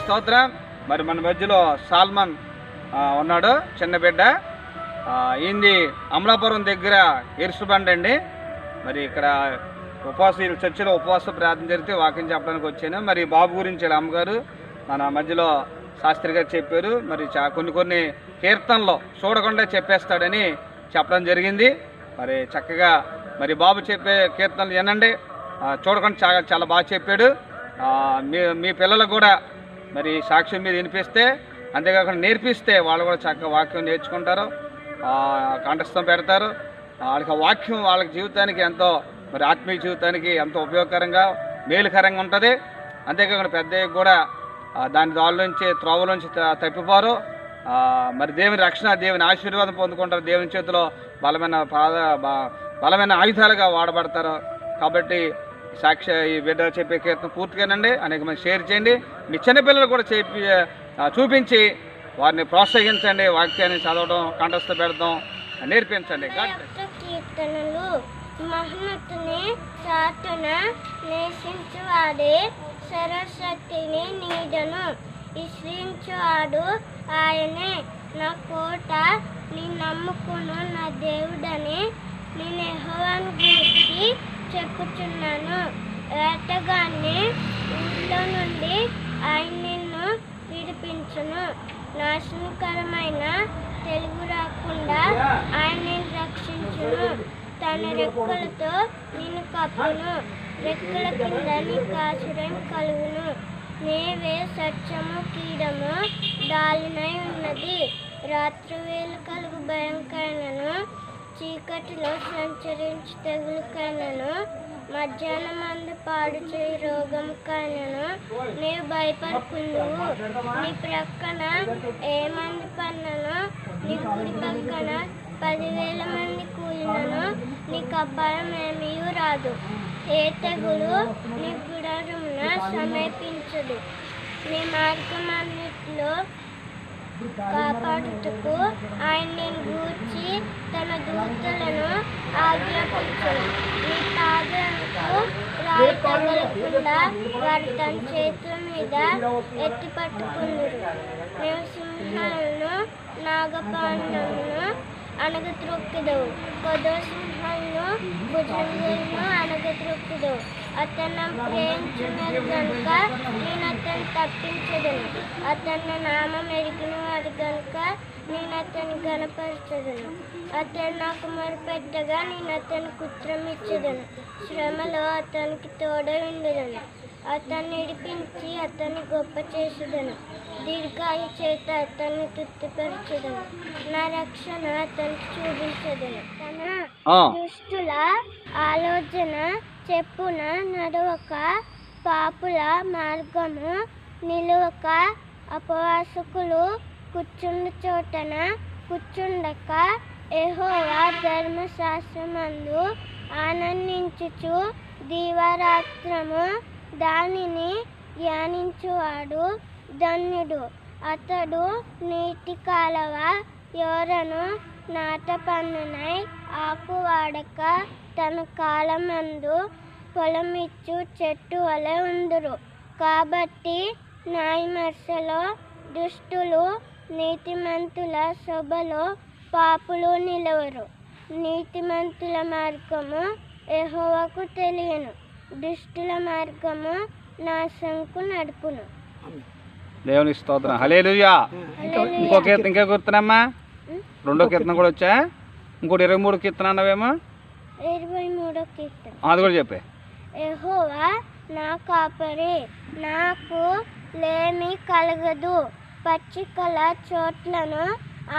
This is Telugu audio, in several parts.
స్తోత్రం. మరి మన మధ్యలో సాల్మన్ ఉన్నాడు, చిన్న బిడ్డ. ఈయనది అమలాపురం దగ్గర ఎరుసుబండి అండి. మరి ఇక్కడ చర్చిలో ఉపవాస ప్రార్థన జరిగితే వాక్యం చెప్పడానికి వచ్చాను. మరి బాబు గురించి అమ్మగారు మన మధ్యలో శాస్త్రి గారు చెప్పారు. మరి కొన్ని కీర్తనలు చూడకుండా చెప్పేస్తాడని చెప్పడం జరిగింది. మరి చక్కగా మరి బాబు చెప్పే కీర్తనలు వినండి, చూడకుండా చాలా బాగా చెప్పాడు. మీ పిల్లలకు కూడా మరి సాక్ష్యం మీద వినిపిస్తే, అంతేకాకుండా నేర్పిస్తే వాళ్ళు కూడా చక్కగా వాక్యం నేర్చుకుంటారు, కంఠస్థం పెడతారు. వాళ్ళకి వాక్యం వాళ్ళకి జీవితానికి ఎంతో, మరి ఆత్మీయ జీవితానికి ఎంతో ఉపయోగకరంగా మేలుకరంగా ఉంటుంది. అంతేకాకుండా పెద్దయ్యకు కూడా దాని త్రోవలోంచి తప్పిపోరు. మరి దేవుని రక్షణ, దేవుని ఆశీర్వాదం పొందుకుంటారు. దేవుని చేతిలో బలమైన ఆయుధాలుగా వాడబడతారు. కాబట్టి ఈ బిడ్డ చెప్పే కీర్తన పూర్తిగానండి అనేక మంది షేర్ చేయండి. మీ చిన్నపిల్లలు కూడా చూపించి వారిని ప్రోత్సహించండి. వాక్యాన్ని చదవడం, కంఠస్థ పెడతాం, నేర్పించండి. కీర్తనలు మహమ్మతుని చాటున నేసించువాడే సరస్వతిని నీడను విశ్రించువాడు ఆయనే నా కోట, నీ నమ్ముకును నా దేవుడని నేను యెహోవాను గురించి చెప్పుచున్నాను. వేటగాన్ని ఊళ్ళో నుండి ఆయన నిన్ను విడిపించును. నాశనకరమైన తెలుగు రాకుండా ఆయన నిన్ను రక్షించును. తన రెక్కలతో నిన్ను కప్పును, రెక్కల కింద నీకు ఆశ్రయం కలుగును. నీవే సత్యము కీడము దాలినై ఉన్నది. రాత్రివేళ కలుగు భయంకరను, చీకటిలో సంచరించి తెగులుకైనను, మధ్యాహ్నమందు పాడు చేయి రోగముకైనను నీవు భయపడుకుందువు. నీ ప్రక్కన ఏ మంది పన్నను, నీ కుడి పక్కన 10,000 మంది కూలినను నీకు అపాయం ఏమీ రాదు. ఏ తెగులు నీ గుడారమున సమీపించదు. నీ మార్గమన్నిటిలో కాపాడుటకు ఆయన నిన్ను గూర్చి తన దూతలను ఆజ్ఞాపించును. నీ పాదములకు రాయి తగలకుండా వారు తన చేతుల మీద ఎత్తి పట్టుకుందురు. నీవు సింహాలను నాగపాండమును అణగత్రొక్కెదవు, కొదవ సింహాలను భుజంగులను అణగత్రొక్కెదవు. అతను ప్రేమించున్నది కనుక నేను అతన్ని తప్పించదను. అతన్ని నామం ఎరిగిన వాడు కనుక నేను అతన్ని గణపరచదను. అతను నాకు మొరపెట్టగా నేను అతనికి ఉత్తరం ఇచ్చదను. శ్రమలో అతనికి తోడై ఉండదను. అతన్ని విడిపించి అతన్ని గొప్ప చేసేదను. దీర్ఘాయు చేత అతన్ని తృప్తిపరచదను. నా రక్షణ అతనికి చూపించదను. తన దుష్టుల ఆలోచన చెప్పున నడవక, పాపుల మార్గము నిలువక, అపవాసకులు కూర్చుండు చోటన కూర్చుండక, యెహోవా ధర్మశాస్త్రమందు ఆనందించుచు దీవారాత్రము దానిని ధ్యానించువాడు ధన్యుడు. అతడు నీటి కాలవ యోరను నాటపన్నునై ఆకువాడక తన కాలమందు పొలమిచ్చు చెట్టు వలె ఉందురు. కాబట్టి న్యాయమర్శలో దుష్టులు, నీతిమంతుల సభలో పాపులు నిలవరు. నీతిమంతుల మార్గము యెహోవాకు తెలియను, దుష్టుల మార్గము నాశనకు నడుపును. దేవుని స్తోత్రం. హల్లెలూయా. ఇంకో కీర్తన ఇంకే గుర్తునమ్మా? రెండో కీర్తన కూడా వచ్చా? ఇంకోటి 23 కీర్తన అన్నవేమో? 23వ కీర్తన అది కూడా చెప్పే. యెహోవా నా కాపరి, నాకు లేమి కలగదు. పచ్చికల చోట్లను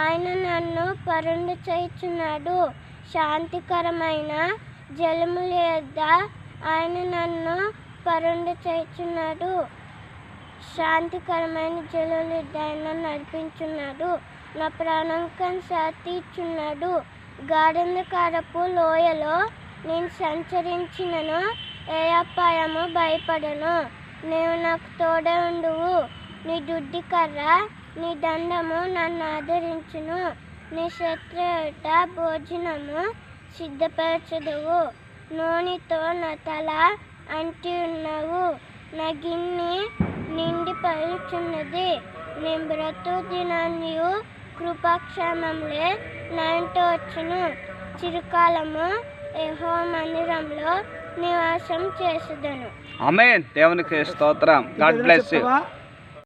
ఆయన నన్ను పరుండు చేయుచున్నాడు. శాంతికరమైన జలముల యొద్ద ఆయన నన్ను పరుండు చేయుచున్నాడు. శాంతికరమైన జలముల యొద్ద ఆయన నడిపించున్నాడు. నా ప్రాణంకను శాంతించున్నాడు. గాఢంధకారపు లోయలో నేను సంచరించినను ఏ అపాయము భయపడను. నీవు నాకు తోడే ఉండువు. నీ దుడ్డి కర్ర, నీ దండము నన్ను ఆదరించును. నీ శత్రువుట భోజనము సిద్ధపరచదువు. నూనెతో నా తల అంటి ఉన్నావు. నా గిన్నె నిండి పరుచున్నది. నేను బ్రతు దినాన్నియు కృపాక్షేమంలే నాయంట వచ్చును. చిరకాలము యెహోవా మందిరంలో నివాసం చేసేదను. ఆమేన్. దేవునికి స్తోత్రం. God bless you.